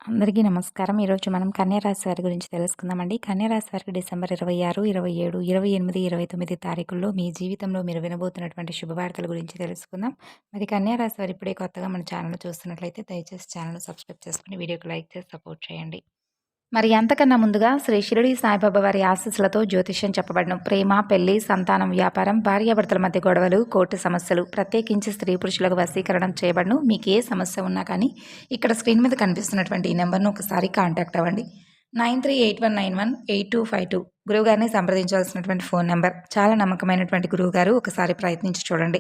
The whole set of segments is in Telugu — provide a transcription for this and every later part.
అందరికీ నమస్కారం. ఈరోజు మనం కన్యా రాశి వారి గురించి తెలుసుకుందామండి. కన్యా రాశి వారికి డిసెంబర్ 26, 27, 28, 29 తారీఖుల్లో మీ జీవితంలో మీరు వినబోతున్నటువంటి శుభవార్తల గురించి తెలుసుకుందాం. మరి కన్యా రాశి వారు ఇప్పుడే కొత్తగా మన ఛానల్ చూస్తున్నట్లయితే దయచేసి ఛానల్ సబ్స్క్రైబ్ చేసుకొని వీడియోకి లైక్ చేసి సపోర్ట్ చేయండి. మరి అంతకన్నా ముందుగా శ్రీ షిరిడి సాయిబాబా వారి ఆశీస్సులతో జ్యోతిష్యం చెప్పబడను. ప్రేమ, పెళ్లి, సంతానం, వ్యాపారం, భార్యాభర్తల మధ్య గొడవలు, కోర్టు సమస్యలు, ప్రత్యేకించి స్త్రీ పురుషులకు వశీకరణం చేయబడను. మీకు ఏ సమస్య ఉన్నా కానీ ఇక్కడ స్క్రీన్ మీద కనిపిస్తున్నటువంటి ఈ నెంబర్ను ఒకసారి కాంటాక్ట్ అవ్వండి. 9381918252 గురువుగారిని సంప్రదించవలసినటువంటి ఫోన్ నెంబర్. చాలా నమ్మకమైనటువంటి గురువుగారు, ఒకసారి ప్రయత్నించి చూడండి.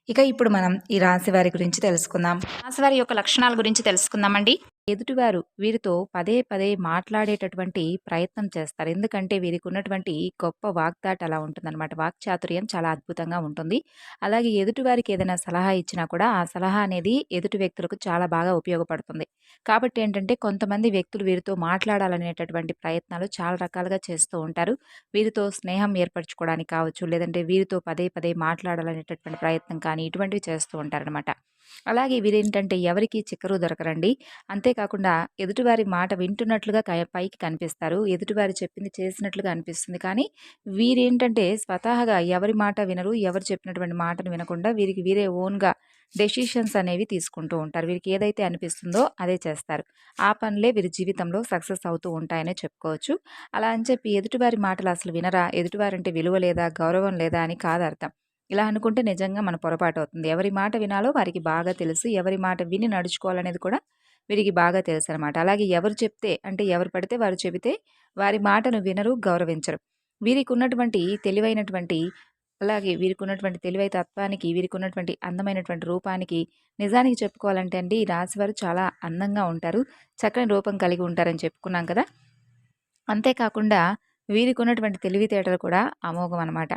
ఇక ఇప్పుడు మనం ఈ రాశి వారి గురించి తెలుసుకుందాం. రాశి వారి యొక్క లక్షణాల గురించి తెలుసుకుందామండి. ఎదుటివారు వీరితో పదే పదే మాట్లాడేటటువంటి ప్రయత్నం చేస్తారు. ఎందుకంటే వీరికి ఉన్నటువంటి గొప్ప వాగ్దాట అలా ఉంటుందన్నమాట. వాక్చాతుర్యం చాలా అద్భుతంగా ఉంటుంది. అలాగే ఎదుటివారికి ఏదైనా సలహా ఇచ్చినా కూడా ఆ సలహా అనేది ఎదుటి వ్యక్తులకు చాలా బాగా ఉపయోగపడుతుంది. కాబట్టి ఏంటంటే కొంతమంది వ్యక్తులు వీరితో మాట్లాడాలనేటటువంటి ప్రయత్నాలు చాలా రకాలుగా చేస్తూ ఉంటారు. వీరితో స్నేహం ఏర్పరచుకోవడానికి కావచ్చు, లేదంటే వీరితో పదే పదే మాట్లాడాలనేటటువంటి ప్రయత్నం కానీ ఇటువంటివి చేస్తూ ఉంటారనమాట. అలాగే వీరేంటంటే ఎవరికి చిక్కరు దొరకరండి. అంతేకాకుండా ఎదుటివారి మాట వింటున్నట్లుగా పైకి కనిపిస్తారు. ఎదుటివారు చెప్పింది చేసినట్లుగా అనిపిస్తుంది. కానీ వీరేంటంటే స్వతహాగా ఎవరి మాట వినరు. ఎవరు చెప్పినటువంటి మాటను వినకుండా వీరికి వీరే ఓన్గా డెసిషన్స్ అనేవి తీసుకుంటూ ఉంటారు. వీరికి ఏదైతే అనిపిస్తుందో అదే చేస్తారు. ఆ పనులే వీరి జీవితంలో సక్సెస్ అవుతూ ఉంటాయనే చెప్పుకోవచ్చు. అలా అని చెప్పి ఎదుటివారి మాటలు అసలు వినరా, ఎదుటివారంటే విలువ లేదా, గౌరవం లేదా అని కాదు అర్థం. ఇలా అనుకుంటే నిజంగా మన పొరపాటు అవుతుంది. ఎవరి మాట వినాలో వారికి బాగా తెలుసు. ఎవరి మాట విని నడుచుకోవాలనేది కూడా వీరికి బాగా తెలుసు అనమాట. అలాగే ఎవరు చెప్తే, అంటే ఎవరు పడితే వారు చెబితే వారి మాటను వినరు, గౌరవించరు. వీరికి ఉన్నటువంటి తెలివైనటువంటి అలాగే వీరికి ఉన్నటువంటి తెలివై తత్వానికి, వీరికి ఉన్నటువంటి అందమైనటువంటి రూపానికి నిజానికి చెప్పుకోవాలంటే అండి, ఈ రాశివారు చాలా అందంగా ఉంటారు. చక్కని రూపం కలిగి ఉంటారని చెప్పుకున్నాం కదా. అంతేకాకుండా వీరికి ఉన్నటువంటి తెలివితేటలు కూడా అమోఘం అనమాట.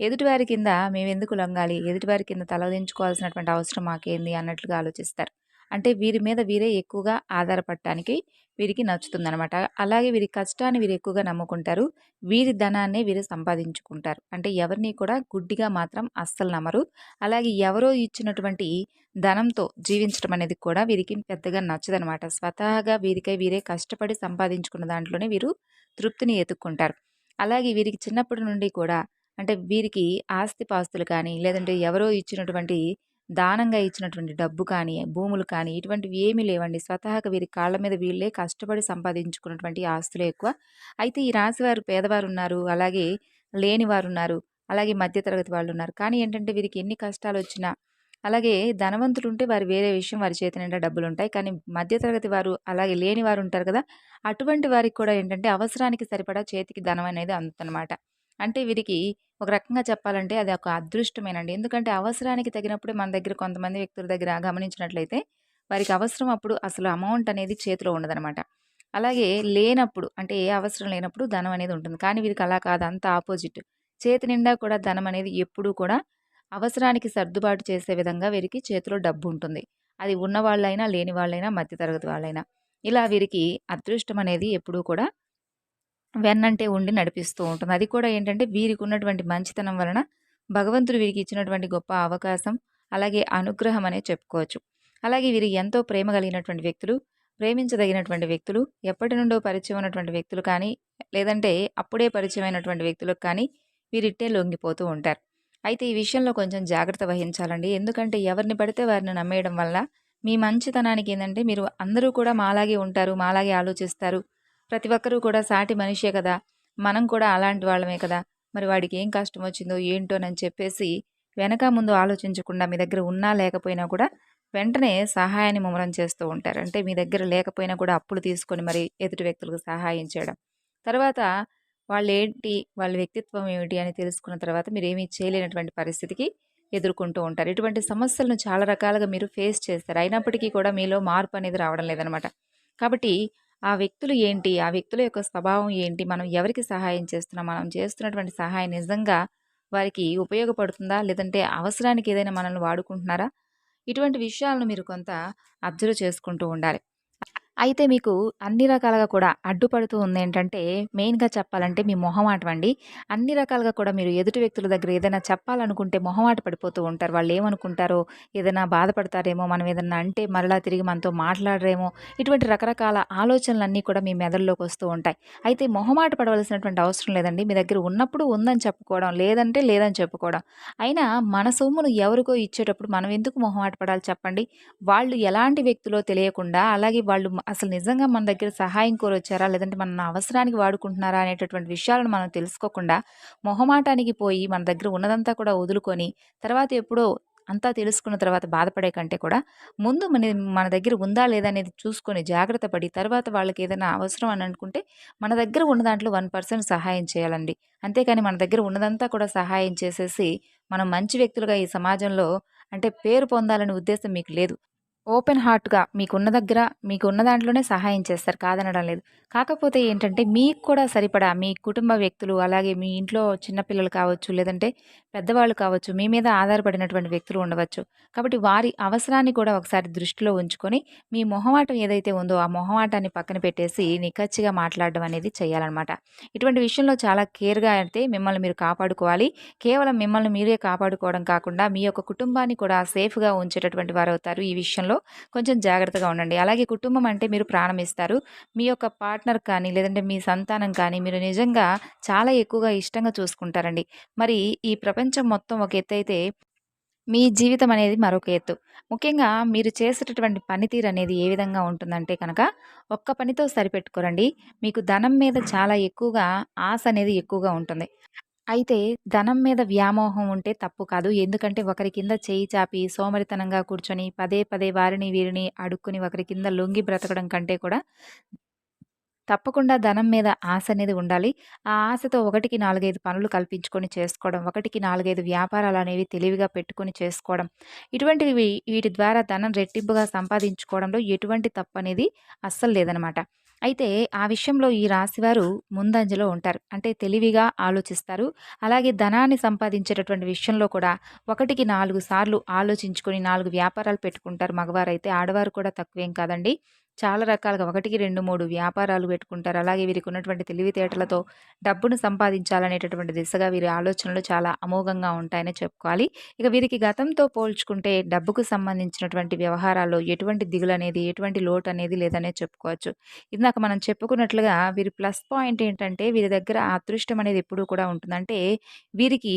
ఎదుటివారి కింద మేమెందుకు లొంగాలి, ఎదుటివారి కింద తలదించుకోవాల్సినటువంటి అవసరం మాకేంది అన్నట్లుగా ఆలోచిస్తారు. అంటే వీరి మీద వీరే ఎక్కువగా ఆధారపడటానికి వీరికి నచ్చుతుందనమాట. అలాగే వీరి కష్టాన్ని వీరు ఎక్కువగా నమ్ముకుంటారు. వీరి ధనాన్ని వీరు సంపాదించుకుంటారు. అంటే ఎవరిని కూడా గుడ్డిగా మాత్రం అస్సలు నమ్మరు. అలాగే ఎవరో ఇచ్చినటువంటి ధనంతో జీవించడం అనేది కూడా వీరికి పెద్దగా నచ్చదనమాట. స్వతహాగా వీరికై వీరే కష్టపడి సంపాదించుకున్న దాంట్లోనే వీరు తృప్తిని ఎతుక్కుంటారు. అలాగే వీరికి చిన్నప్పటి నుండి కూడా అంటే వీరికి ఆస్తిపాస్తులు కానీ, లేదంటే ఎవరో ఇచ్చినటువంటి దానంగా ఇచ్చినటువంటి డబ్బు కానీ, భూములు కానీ ఇటువంటివి ఏమీ లేవండి. స్వతహాగా వీరి కాళ్ళ మీద వీళ్ళే కష్టపడి సంపాదించుకున్నటువంటి ఆస్తులే ఎక్కువ. అయితే ఈ రాశివారు పేదవారున్నారు, అలాగే లేనివారున్నారు, అలాగే మధ్యతరగతి వాళ్ళున్నారు. కానీ ఏంటంటే వీరికి ఎన్ని కష్టాలొచ్చినా, అలాగే ధనవంతులుంటే వారు వేరే విషయం, వారి చేతి నిండా డబ్బులుంటాయి. కానీ మధ్యతరగతి వారు, అలాగే లేని వారు ఉంటారు కదా! అటువంటి వారికి కూడా ఏంటంటే అవసరానికి సరిపడా చేతికి ధనం అనేది అందుతుందనమాట. అంటే వీరికి ఒక రకంగా చెప్పాలంటే అది ఒక అదృష్టమేనండి. ఎందుకంటే అవసరానికి తగినప్పుడే మన దగ్గర కొంతమంది వ్యక్తుల దగ్గర గమనించినట్లయితే వారికి అవసరం అప్పుడు అసలు అమౌంట్ అనేది చేతిలో ఉండదనమాట. అలాగే లేనప్పుడు, అంటే ఏ అవసరం లేనప్పుడు ధనం అనేది ఉంటుంది. కానీ వీరికి అలా కాదు, అంతా ఆపోజిట్. చేతి నిండా కూడా ధనం అనేది ఎప్పుడూ కూడా అవసరానికి సర్దుబాటు చేసే విధంగా వీరికి చేతిలో డబ్బు ఉంటుంది. అది ఉన్నవాళ్ళైనా, లేని వాళ్ళైనా, మధ్యతరగతి వాళ్ళైనా. ఇలా వీరికి అదృష్టం అనేది ఎప్పుడూ కూడా వెన్నంటే ఉండి నడిపిస్తూ ఉంటుంది. అది కూడా ఏంటంటే వీరికి ఉన్నటువంటి మంచితనం వలన భగవంతుడు వీరికి ఇచ్చినటువంటి గొప్ప అవకాశం, అలాగే అనుగ్రహం అనే చెప్పుకోవచ్చు. అలాగే వీరు ఎంతో ప్రేమ కలిగినటువంటి వ్యక్తులు, ప్రేమించదగినటువంటి వ్యక్తులు, ఎప్పటి నుండో పరిచయం ఉన్నటువంటి వ్యక్తులు కానీ, లేదంటే అప్పుడే పరిచయమైనటువంటి వ్యక్తులకు కానీ వీరిట్టే లొంగిపోతూ ఉంటారు. అయితే ఈ విషయంలో కొంచెం జాగ్రత్త వహించాలండి. ఎందుకంటే ఎవరిని పడితే వారిని నమ్మేయడం వల్ల మీ మంచితనానికి ఏందంటే మీరు అందరూ కూడా మాలాగే ఉంటారు, మాలాగే ఆలోచిస్తారు, ప్రతి ఒక్కరూ కూడా సాటి మనిషే కదా! మనం కూడా అలాంటి వాళ్ళమే కదా! మరి వాడికి ఏం కష్టం వచ్చిందో ఏంటోనని చెప్పేసి వెనక ముందు ఆలోచించకుండా మీ దగ్గర ఉన్నా లేకపోయినా కూడా వెంటనే సహాయాన్ని ముమ్మరం చేస్తూ ఉంటారు. అంటే మీ దగ్గర లేకపోయినా కూడా అప్పులు తీసుకొని మరి ఎదుటి వ్యక్తులకు సహాయం చేయడం. తర్వాత వాళ్ళేంటి, వాళ్ళ వ్యక్తిత్వం ఏమిటి అని తెలుసుకున్న తర్వాత మీరేమీ చేయలేనటువంటి పరిస్థితికి ఎదుర్కొంటూ ఉంటారు. ఇటువంటి సమస్యలను చాలా రకాలుగా మీరు ఫేస్ చేస్తారు. అయినప్పటికీ కూడా మీలో మార్పు అనేది రావడం లేదనమాట. కాబట్టి ఆ వ్యక్తులు ఏంటి? ఆ వ్యక్తుల యొక్క స్వభావం ఏంటి? మనం ఎవరికి సహాయం చేస్తున్నాం? మనం చేస్తున్నటువంటి సహాయం నిజంగా వారికి ఉపయోగపడుతుందా? లేదంటే అవసరానికి ఏదైనా మనల్ని వాడుకుంటున్నారా? ఇటువంటి విషయాలను మీరు కొంత అబ్జర్వ్ చేసుకుంటూ ఉండాలి. అయితే మీకు అన్ని రకాలుగా కూడా అడ్డుపడుతూ ఉందేంటంటే, మెయిన్‌గా చెప్పాలంటే మీ మొహమాటం అండి. అన్ని రకాలుగా కూడా మీరు ఎదుటి వ్యక్తుల దగ్గర ఏదైనా చెప్పాలనుకుంటే మొహమాట పడిపోతూ ఉంటారు. వాళ్ళేమనుకుంటారో, ఏదైనా బాధపడతారేమో, మనం ఏదన్నా అంటే మరలా తిరిగి మనతో మాట్లాడరేమో, ఇటువంటి రకరకాల ఆలోచనలన్నీ కూడా మీ మెదడులోకొస్తూ ఉంటాయి. అయితే మొహమాట పడవలసినటువంటి అవసరం లేదండి. మీ దగ్గర ఉన్నప్పుడు ఉందని చెప్పుకోవడం, లేదంటే లేదని చెప్పుకోవడం. అయినా మన సొమ్మును ఎవరికో ఇచ్చేటప్పుడు మనం ఎందుకు మొహమాట పడాలి చెప్పండి? వాళ్ళు ఎలాంటి వ్యక్తులో తెలియకుండా, అలాగే వాళ్ళు అసలు నిజంగా మన దగ్గర సహాయం కోరొచ్చారా? లేదంటే మన అవసరానికి వాడుకుంటున్నారా? అనేటటువంటి విషయాలను మనం తెలుసుకోకుండా, మొహమాటానికి పోయి మన దగ్గర ఉన్నదంతా కూడా వదులుకొని, తర్వాత ఎప్పుడో అంతా తెలుసుకున్న తర్వాత బాధపడే కంటే కూడా, ముందు మన దగ్గర ఉందా? లేదా? అనేది చూసుకొని జాగ్రత్త పడి, తర్వాత వాళ్ళకేదైనా అవసరం అని అనుకుంటే, మన దగ్గర ఉన్న దాంట్లో 1% సహాయం చేయాలండి. అంతేకాని మన దగ్గర ఉన్నదంతా కూడా సహాయం చేసేసి, మనం మంచి వ్యక్తులుగా ఈ సమాజంలో అంటే పేరు పొందాలనే ఉద్దేశ్యం మీకు లేదు. ఓపెన్ హార్ట్‌గా మీకున్న దగ్గర, మీకున్న దాంట్లోనే సహాయం చేస్తారు. కాదనడం లేదు. కాకపోతే ఏంటంటే, మీకు కూడా సరిపడా మీ కుటుంబ వ్యక్తులు, అలాగే మీ ఇంట్లో చిన్న పిల్లలు కావచ్చు, లేదంటే పెద్దవాళ్ళు కావచ్చు, మీ మీద ఆధారపడినటువంటి వ్యక్తులు ఉండవచ్చు. కాబట్టి వారి అవసరాన్ని కూడా ఒకసారి దృష్టిలో ఉంచుకొని, మీ మొహమాటం ఏదైతే ఉందో, ఆ మొహమాటాన్ని పక్కన పెట్టేసి నిక్కచ్చిగా మాట్లాడడం అనేది చేయాలనమాట. ఇటువంటి విషయంలో చాలా కేర్‌గా అయితే మిమ్మల్ని మీరు కాపాడుకోవాలి. కేవలం మిమ్మల్ని మీరే కాపాడుకోవడం కాకుండా, మీ యొక్క కుటుంబాన్ని కూడా సేఫ్‌గా ఉంచేటటువంటి వారవుతారు. ఈ విషయంలో కొంచెం జాగ్రత్తగా ఉండండి. అలాగే కుటుంబం అంటే మీరు ప్రాణం ఇస్తారు. మీ యొక్క పార్ట్నర్ కానీ, లేదంటే మీ సంతానం కానీ మీరు నిజంగా చాలా ఎక్కువగా ఇష్టంగా చూసుకుంటారండి. మరి ఈ ప్రపంచం మొత్తం ఒక ఎత్తైతే, మీ జీవితం అనేది మరొక ఎత్తు. ముఖ్యంగా మీరు చేసేటటువంటి పనితీరనేది ఏ విధంగా ఉంటుందంటే కనుక, ఒక్క పనితో సరిపెట్టుకోరండి. మీకు ధనం మీద చాలా ఎక్కువగా ఆశ అనేది ఎక్కువగా ఉంటుంది. అయితే ధనం మీద వ్యామోహం ఉంటే తప్పు కాదు. ఎందుకంటే ఒకరి కింద చేయి చాపి సోమరితనంగా కూర్చొని పదే పదే వారిని వీరిని అడుక్కొని ఒకరి కింద లొంగి బ్రతకడం కంటే కూడా తప్పకుండా ధనం మీద ఆశ అనేది ఉండాలి. ఆ ఆశతో ఒకటికి 4, 5 పనులు కల్పించుకొని చేసుకోవడం, ఒకటికి 4, 5 వ్యాపారాలనేవి తెలివిగా పెట్టుకొని చేసుకోవడం. ఇటువంటివి వీటి ద్వారా ధనం రెట్టింపుగా సంపాదించుకోవడంలో ఎటువంటి తప్పనేది అస్సలు లేదనమాట. అయితే ఆ విషయంలో ఈ రాశివారు ముందంజలో ఉంటారు. అంటే తెలివిగా ఆలోచిస్తారు. అలాగే ధనాన్ని సంపాదించేటటువంటి విషయంలో కూడా ఒకటికి 4 సార్లు ఆలోచించుకొని 4 వ్యాపారాలు పెట్టుకుంటారు మగవారైతే. ఆడవారు కూడా తక్కువేం కాదండి. చాలా రకాలుగా ఒకటికి 2, 3 వ్యాపారాలు పెట్టుకుంటారు. అలాగే వీరికున్నటువంటి తెలివితేటలతో డబ్బును సంపాదించాలనేటటువంటి దిశగా వీరి ఆలోచనలు చాలా అమోఘంగా ఉంటాయనే చెప్పుకోవాలి. ఇక వీరికి గతంతో పోల్చుకుంటే డబ్బుకు సంబంధించినటువంటి వ్యవహారాల్లో ఎటువంటి దిగులనేది, ఎటువంటి లోటనేది లేదనే చెప్పుకోవచ్చు. ఇందాక మనం చెప్పుకున్నట్లుగా వీరి ప్లస్ పాయింట్ ఏంటంటే వీరి దగ్గర అదృష్టం అనేది ఎప్పుడూ కూడా ఉంటుంది. అంటే వీరికి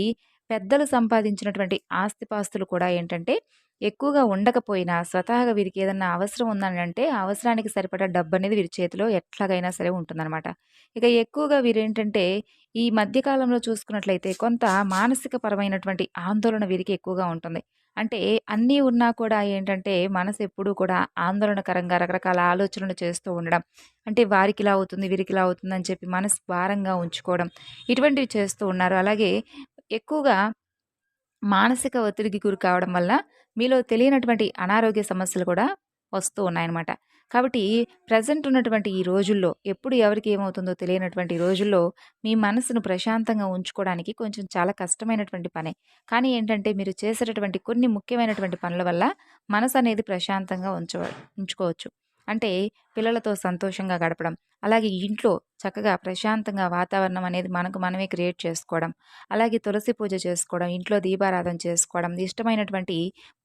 పెద్దలు సంపాదించినటువంటి ఆస్తిపాస్తులు కూడా ఏంటంటే ఎక్కువగా ఉండకపోయినా స్వతహాగా వీరికి ఏదన్నా అవసరం ఉందనంటే, ఆ అవసరానికి సరిపడా డబ్బనేది వీరి చేతిలో ఎట్లాగైనా సరే ఉంటుందనమాట. ఇక ఎక్కువగా వీరేంటంటే, ఈ మధ్య కాలంలో చూసుకున్నట్లయితే కొంత మానసిక పరమైనటువంటి ఆందోళన వీరికి ఎక్కువగా ఉంటుంది. అంటే అన్నీ ఉన్నా కూడా ఏంటంటే, మనసు ఎప్పుడూ కూడా ఆందోళనకరంగా రకరకాల ఆలోచనలు చేస్తూ ఉండడం. అంటే వారికిలా అవుతుంది, వీరికిలా అవుతుందని చెప్పి మనసు భారంగా ఉంచుకోవడం. ఇటువంటివి చేస్తూ ఉన్నారు. అలాగే ఎక్కువగా మానసిక ఒత్తిడికి గురి కావడం వల్ల మీలో తెలియనటువంటి అనారోగ్య సమస్యలు కూడా వస్తూ ఉన్నాయన్నమాట. కాబట్టి ప్రెజెంట్ ఉన్నటువంటి ఈ రోజుల్లో ఎప్పుడు ఎవరికి ఏమవుతుందో తెలియనటువంటి ఈ రోజుల్లో మీ మనసును ప్రశాంతంగా ఉంచుకోవడానికి కొంచెం చాలా కష్టమైనటువంటి పనే. కానీ ఏంటంటే మీరు చేసేటటువంటి కొన్ని ముఖ్యమైనటువంటి పనుల వల్ల మనసు అనేది ప్రశాంతంగా ఉంచుకోవచ్చు. అంటే పిల్లలతో సంతోషంగా గడపడం, అలాగే ఇంట్లో చక్కగా ప్రశాంతంగా వాతావరణం అనేది మనకు మనమే క్రియేట్ చేసుకోవడం. అలాగే తులసి పూజ చేసుకోవడం, ఇంట్లో దీపారాధన చేసుకోవడం, ఇష్టమైనటువంటి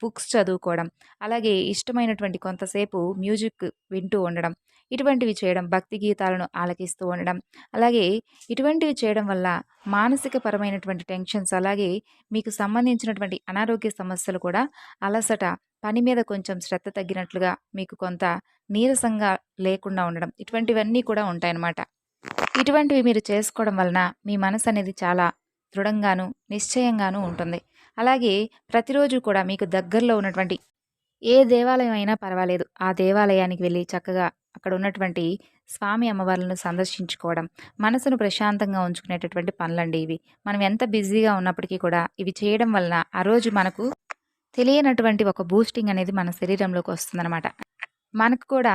బుక్స్ చదువుకోవడం, అలాగే ఇష్టమైనటువంటి కొంతసేపు మ్యూజిక్ వింటూ ఉండడం. ఇటువంటివి చేయడం, భక్తి గీతాలను ఆలకిస్తూ ఉండడం. అలాగే ఇటువంటివి చేయడం వల్ల మానసిక పరమైనటువంటి టెన్షన్స్, అలాగే మీకు సంబంధించినటువంటి అనారోగ్య సమస్యలు కూడా అలసట, పని మీద కొంచెం శ్రద్ధ తగ్గినట్లుగా, మీకు కొంత నీరసంగా లేకుండా ఉండడం. ఇటువంటివన్నీ కూడా ఉంటాయన్నమాట. ఇటువంటివి మీరు చేసుకోవడం వలన మీ మనసనేది చాలా దృఢంగాను, నిశ్చయంగాను ఉంటుంది. అలాగే ప్రతిరోజు కూడా మీకు దగ్గరలో ఉన్నటువంటి ఏ దేవాలయం అయినా పర్వాలేదు. ఆ దేవాలయానికి వెళ్లి చక్కగా అక్కడ ఉన్నటువంటి స్వామి అమ్మవార్లను సందర్శించుకోవడం, మనసును ప్రశాంతంగా ఉంచుకునేటటువంటి పనులండి ఇవి. మనం ఎంత బిజీగా ఉన్నప్పటికీ కూడా ఇవి చేయడం వలన ఆ రోజు మనకు తెలియనటువంటి ఒక బూస్టింగ్ అనేది మన శరీరంలోకి వస్తుందనమాట. మనకు కూడా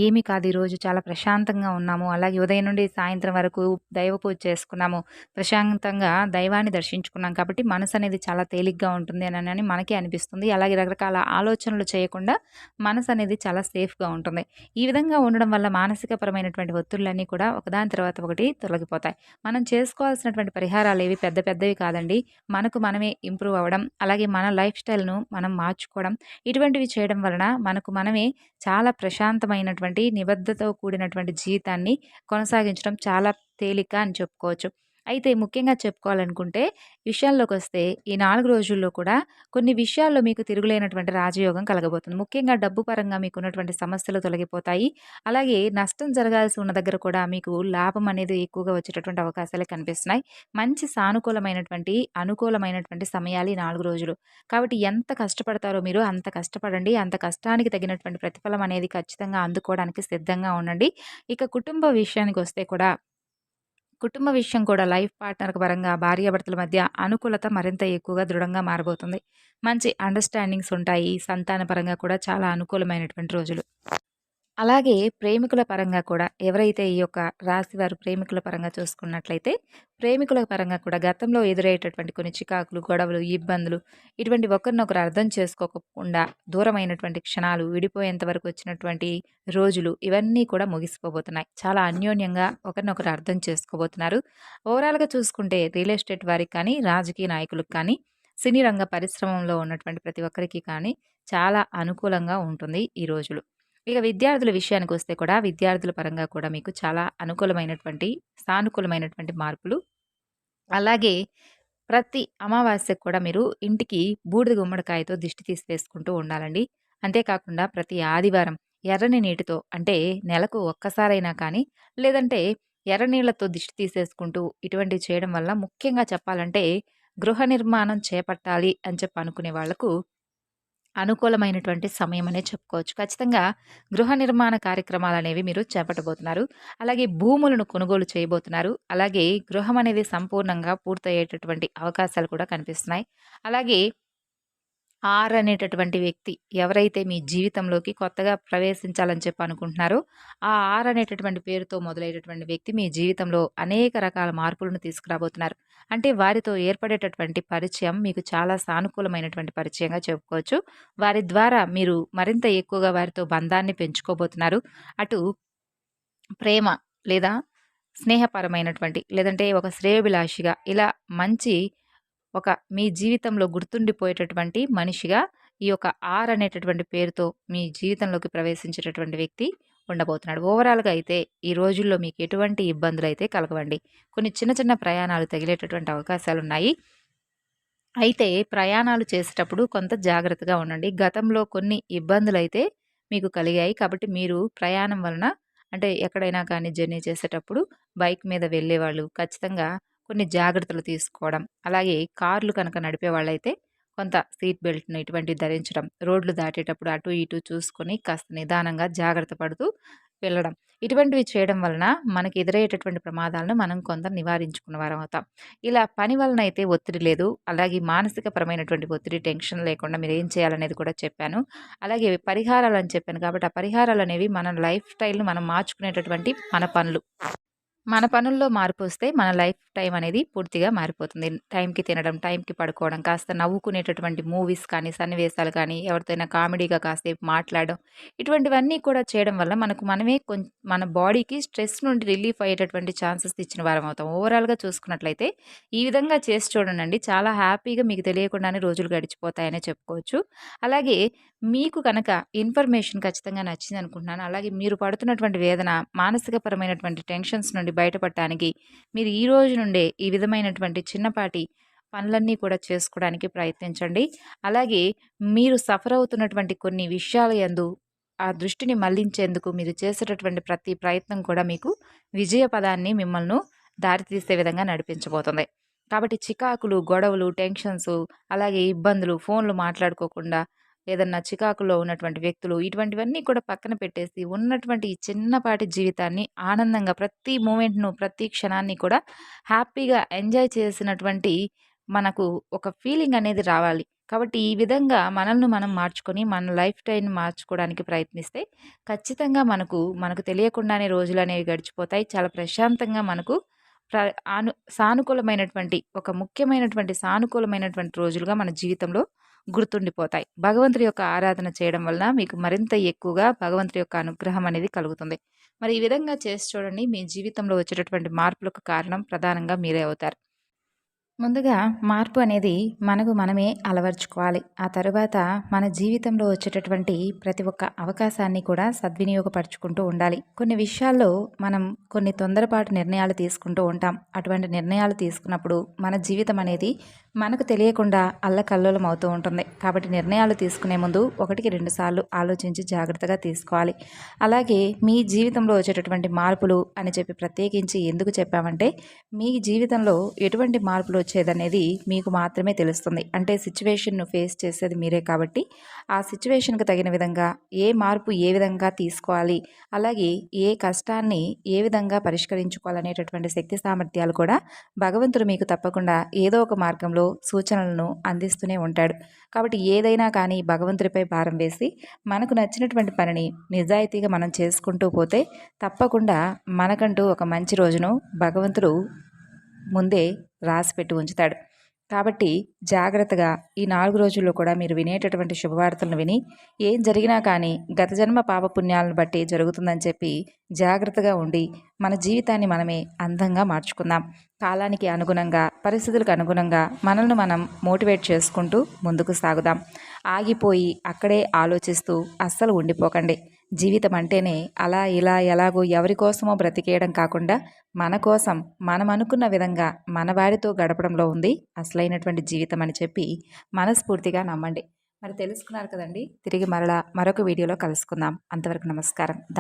ఏమి కాదు ఈరోజు చాలా ప్రశాంతంగా ఉన్నాము. అలాగే ఉదయం నుండి సాయంత్రం వరకు దైవ పూజ చేసుకున్నాము. ప్రశాంతంగా దైవాన్ని దర్శించుకున్నాం కాబట్టి మనసనేది చాలా తేలిగ్గా ఉంటుంది అనని మనకే అనిపిస్తుంది. అలాగే రకరకాల ఆలోచనలు చేయకుండా మనసనేది చాలా సేఫ్‌గా ఉంటుంది. ఈ విధంగా ఉండడం వల్ల మానసికపరమైనటువంటి ఒత్తిళ్ళన్నీ కూడా ఒకదాని తర్వాత ఒకటి తొలగిపోతాయి. మనం చేసుకోవాల్సినటువంటి పరిహారాలేవి పెద్ద పెద్దవి కాదండి. మనకు మనమే ఇంప్రూవ్ అవ్వడం, అలాగే మన లైఫ్ స్టైల్‌ను మనం మార్చుకోవడం, ఇటువంటివి చేయడం వలన మనకు మనమే చాలా ప్రశాంతమైనటువంటి నిబద్ధతతో కూడినటువంటి జీవితాన్ని కొనసాగించడం చాలా తేలిక అని చెప్పుకోవచ్చు. అయితే ముఖ్యంగా చెప్పుకోవాలనుకుంటే విషయాల్లోకొస్తే ఈ 4 రోజుల్లో కూడా కొన్ని విషయాల్లో మీకు తిరుగులేనటువంటి రాజయోగం కలగబోతుంది. ముఖ్యంగా డబ్బు పరంగా మీకున్నటువంటి సమస్యలు తొలగిపోతాయి. అలాగే నష్టం జరగాల్సి ఉన్న దగ్గర కూడా మీకు లాభం అనేది ఎక్కువగా వచ్చేటటువంటి అవకాశాలే కనిపిస్తున్నాయి. మంచి సానుకూలమైనటువంటి, అనుకూలమైనటువంటి సమయాలు ఈ 4 రోజులు. కాబట్టి ఎంత కష్టపడతారో మీరు అంత కష్టపడండి. అంత కష్టానికి తగినటువంటి ప్రతిఫలం అనేది ఖచ్చితంగా అందుకోవడానికి సిద్ధంగా ఉండండి. ఇక కుటుంబ విషయానికొస్తే కూడా కుటుంబ విషయం కూడా లైఫ్ పార్ట్నర్ పరంగా భార్యాభర్తల మధ్య అనుకూలత మరింత ఎక్కువగా దృఢంగా మారబోతుంది. మంచి అండర్‌స్టాండింగ్స్ ఉంటాయి. సంతాన పరంగా కూడా చాలా అనుకూలమైనటువంటి రోజులు. అలాగే ప్రేమికుల పరంగా కూడా ఎవరైతే ఈ యొక్క రాశివారు ప్రేమికుల పరంగా చూసుకున్నట్లయితే, ప్రేమికుల పరంగా కూడా గతంలో ఎదురయ్యేటటువంటి కొన్ని చికాకులు, గొడవలు, ఇబ్బందులు ఇటువంటి ఒకరినొకరు అర్థం చేసుకోకుండా దూరమైనటువంటి క్షణాలు, విడిపోయేంత వరకు వచ్చినటువంటి రోజులు ఇవన్నీ కూడా ముగిసిపోబోతున్నాయి. చాలా అన్యోన్యంగా ఒకరినొకరు అర్థం చేసుకోబోతున్నారు. ఓవరాల్‌గా చూసుకుంటే రియల్ ఎస్టేట్ వారికి కానీ, రాజకీయ నాయకులకు కానీ, సినీ రంగ పరిశ్రమలో ఉన్నటువంటి ప్రతి ఒక్కరికి కానీ చాలా అనుకూలంగా ఉంటుంది ఈ రోజులు. ఇక విద్యార్థుల విషయానికొస్తే కూడా విద్యార్థుల పరంగా కూడా మీకు చాలా అనుకూలమైనటువంటి, సానుకూలమైనటువంటి మార్పులు. అలాగే ప్రతి అమావాస్యకు కూడా మీరు ఇంటికి బూడిద గుమ్మడికాయతో దిష్టి తీసి వేసుకుంటూ ఉండాలండి. అంతేకాకుండా ప్రతి ఆదివారం ఎర్రని నీటితో అంటే నెలకు ఒక్కసారైనా కానీ, లేదంటే ఎర్ర నీళ్లతో దిష్టి తీసేసుకుంటూ ఇటువంటివి చేయడం వల్ల ముఖ్యంగా చెప్పాలంటే గృహ నిర్మాణం చేపట్టాలి అని చెప్పి అనుకునే వాళ్ళకు అనుకూలమైనటువంటి సమయం అనే చెప్పుకోవచ్చు. ఖచ్చితంగా గృహ నిర్మాణ కార్యక్రమాలనేవి మీరు చేపట్టబోతున్నారు. అలాగే భూములను కొనుగోలు చేయబోతున్నారు. అలాగే గృహం అనేది సంపూర్ణంగా పూర్తయ్యేటటువంటి అవకాశాలు కూడా కనిపిస్తున్నాయి. అలాగే అనేటటువంటి వ్యక్తి ఎవరైతే మీ జీవితంలోకి కొత్తగా ప్రవేశించాలని చెప్పి అనుకుంటున్నారో, అనేటటువంటి పేరుతో మొదలయ్యేటటువంటి వ్యక్తి మీ జీవితంలో అనేక రకాల మార్పులను తీసుకురాబోతున్నారు. అంటే వారితో ఏర్పడేటటువంటి పరిచయం మీకు చాలా సానుకూలమైనటువంటి పరిచయంగా చెప్పుకోవచ్చు. వారి ద్వారా మీరు మరింత ఎక్కువగా వారితో బంధాన్ని పెంచుకోబోతున్నారు. అటు ప్రేమ లేదా స్నేహపరమైనటువంటి లేదంటే ఒక శ్రేయోభిలాషిగా ఇలా మంచి ఒక మీ జీవితంలో గుర్తుండిపోయేటటువంటి మనిషిగా ఈ యొక్క అనేటటువంటి పేరుతో మీ జీవితంలోకి ప్రవేశించేటటువంటి వ్యక్తి ఉండబోతున్నాడు. ఓవరాల్‌గా అయితే ఈ రోజుల్లో మీకు ఎటువంటి ఇబ్బందులైతే కలగవండి. కొన్ని చిన్న చిన్న ప్రయాణాలు తగిలేటటువంటి అవకాశాలున్నాయి. అయితే ప్రయాణాలు చేసేటప్పుడు కొంత జాగ్రత్తగా ఉండండి. గతంలో కొన్ని ఇబ్బందులైతే మీకు కలిగాయి. కాబట్టి మీరు ప్రయాణం వలన అంటే ఎక్కడైనా కానీ జర్నీ చేసేటప్పుడు బైక్ మీద వెళ్ళేవాళ్ళు ఖచ్చితంగా కొన్ని జాగ్రత్తలు తీసుకోవడం. అలాగే కార్లు కనుక నడిపేవాళ్ళైతే కొంత సీట్ బెల్ట్‌ను ఇటువంటివి ధరించడం. రోడ్లు దాటేటప్పుడు అటు ఇటు చూసుకొని కాస్త నిదానంగా జాగ్రత్త పడుతూ వెళ్ళడం. ఇటువంటివి చేయడం వలన మనకి ఎదురయ్యేటటువంటి ప్రమాదాలను మనం కొంత నివారించుకున్న వారం అవుతాం. ఇలా పని వలన అయితే ఒత్తిడి లేదు. అలాగే మానసిక పరమైనటువంటి ఒత్తిడి, టెన్షన్ లేకుండా మీరేం చేయాలనేది కూడా చెప్పాను. అలాగే పరిహారాలని చెప్పాను కాబట్టి ఆ పరిహారాలనేవి మన లైఫ్ స్టైల్‌ను మనం మార్చుకునేటటువంటి మన పనులు. మన పనుల్లో మార్పొస్తే మన లైఫ్ టైం అనేది పూర్తిగా మారిపోతుంది. టైంకి తినడం, టైంకి పడుకోవడం, కాస్త నవ్వుకునేటటువంటి మూవీస్ కానీ, సన్నివేశాలు కానీ, ఎవరితోనైనా కామెడీగా కాసేపు మాట్లాడడం, ఇటువంటివన్నీ కూడా చేయడం వల్ల మనకు మనమే మన బాడీకి స్ట్రెస్ నుండి రిలీఫ్ అయ్యేటటువంటి ఛాన్సెస్ ఇచ్చిన వారం అవుతాం. ఓవరాల్‌గా చూసుకున్నట్లయితే ఈ విధంగా చేసి చూడండండి. చాలా హ్యాపీగా మీకు తెలియకుండానే రోజులు గడిచిపోతాయనే చెప్పుకోవచ్చు. అలాగే మీకు కనుక ఇన్ఫర్మేషన్ ఖచ్చితంగా నచ్చిందనుకుంటున్నాను. అలాగే మీరు పడుతున్నటువంటి వేదన, మానసికపరమైనటువంటి టెన్షన్స్ నుండి బయటపడటానికి మీరు ఈ రోజు నుండే ఈ విధమైనటువంటి చిన్నపాటి పనులన్నీ కూడా చేసుకోవడానికి ప్రయత్నించండి. అలాగే మీరు సఫర్ అవుతున్నటువంటి కొన్ని విషయాల యందు ఆ దృష్టిని మళ్లించేందుకు మీరు చేసేటటువంటి ప్రతి ప్రయత్నం కూడా మీకు విజయ పదాన్ని మిమ్మల్ని దారితీసే విధంగా నడిపించబోతుంది. కాబట్టి చికాకులు, గొడవలు, టెన్షన్స్ అలాగే ఇబ్బందులు, ఫోన్లు మాట్లాడుకోకుండా ఏదన్నా చికాకులో ఉన్నటువంటి వ్యక్తులు ఇటువంటివన్నీ కూడా పక్కన పెట్టేసి ఉన్నటువంటి ఈ చిన్నపాటి జీవితాన్ని ఆనందంగా ప్రతి మూమెంట్‌ను, ప్రతి క్షణాన్ని కూడా హ్యాపీగా ఎంజాయ్ చేసినటువంటి మనకు ఒక ఫీలింగ్ అనేది రావాలి. కాబట్టి ఈ విధంగా మనల్ని మనం మార్చుకొని, మన లైఫ్ స్టైల్‌ని మార్చుకోవడానికి ప్రయత్నిస్తే మనకు తెలియకుండానే రోజులనేవి గడిచిపోతాయి. చాలా ప్రశాంతంగా మనకు ప్ర సానుకూలమైనటువంటి ఒక ముఖ్యమైనటువంటి సానుకూలమైనటువంటి రోజులుగా మన జీవితంలో గుర్తుండిపోతాయి. భగవంతుడి యొక్క ఆరాధన చేయడం వలన మీకు మరింత ఎక్కువగా భగవంతుడి యొక్క అనుగ్రహం అనేది కలుగుతుంది. మరి ఈ విధంగా చేసి చూడండి. మీ జీవితంలో వచ్చేటటువంటి మార్పులకు కారణం ప్రధానంగా మీరే అవుతారు. ముందుగా మార్పు అనేది మనకు మనమే అలవర్చుకోవాలి. ఆ తరువాత మన జీవితంలో వచ్చేటటువంటి ప్రతి ఒక్క అవకాశాన్ని కూడా సద్వినియోగపరుచుకుంటూ ఉండాలి. కొన్ని విషయాల్లో మనం కొన్ని తొందరపాటు నిర్ణయాలు తీసుకుంటూ ఉంటాం. అటువంటి నిర్ణయాలు తీసుకున్నప్పుడు మన జీవితం అనేది మనకు తెలియకుండా అల్లకల్లోలం అవుతూ ఉంటుంది. కాబట్టి నిర్ణయాలు తీసుకునే ముందు 1-2 సార్లు ఆలోచించి జాగ్రత్తగా తీసుకోవాలి. అలాగే మీ జీవితంలో వచ్చేటటువంటి మార్పులు అని చెప్పి ప్రత్యేకించి ఎందుకు చెప్పామంటే, మీ జీవితంలో ఎటువంటి మార్పులు వచ్చేదనేది మీకు మాత్రమే తెలుస్తుంది. అంటే సిచ్యువేషన్ను ఫేస్ చేసేది మీరే కాబట్టి ఆ సిచ్యువేషన్కి తగిన విధంగా ఏ మార్పు ఏ విధంగా తీసుకోవాలి, అలాగే ఏ కష్టాన్ని ఏ విధంగా పరిష్కరించుకోవాలనేటటువంటి శక్తి సామర్థ్యాలు కూడా భగవంతుడు మీకు తప్పకుండా ఏదో ఒక మార్గంలో సూచనలను అందిస్తూనే ఉంటాడు. కాబట్టి ఏదైనా కానీ భగవంతుడిపై భారం వేసి మనకు నచ్చినటువంటి పనిని నిజాయితీగా మనం చేసుకుంటూ పోతే తప్పకుండా మనకంటూ ఒక మంచి రోజును భగవంతుడు ముందే రాసిపెట్టి ఉంచుతాడు. కాబట్టి జాగ్రత్తగా ఈ 4 రోజుల్లో కూడా మీరు వినేటటువంటి శుభవార్తలను విని ఏం జరిగినా కానీ గత జన్మ పాపపుణ్యాలను బట్టి జరుగుతుందని చెప్పి జాగ్రత్తగా ఉండి మన జీవితాన్ని మనమే అందంగా మార్చుకుందాం. కాలానికి అనుగుణంగా, పరిస్థితులకు అనుగుణంగా మనల్ని మనం మోటివేట్ చేసుకుంటూ ముందుకు సాగుదాం. ఆగిపోయి అక్కడే ఆలోచిస్తూ అస్సలు ఉండిపోకండి. జీవితం అంటేనే అలా ఇలా ఎలాగో ఎవరి కోసమో బ్రతికేయడం కాకుండా మన కోసం మనం అనుకున్న విధంగా మన వారితో గడపడంలో ఉంది అసలైనటువంటి జీవితం అని చెప్పి మనస్ఫూర్తిగా నమ్మండి. మరి తెలుసుకున్నారు కదండి. తిరిగి మరలా మరొక వీడియోలో కలుసుకుందాం. అంతవరకు నమస్కారం.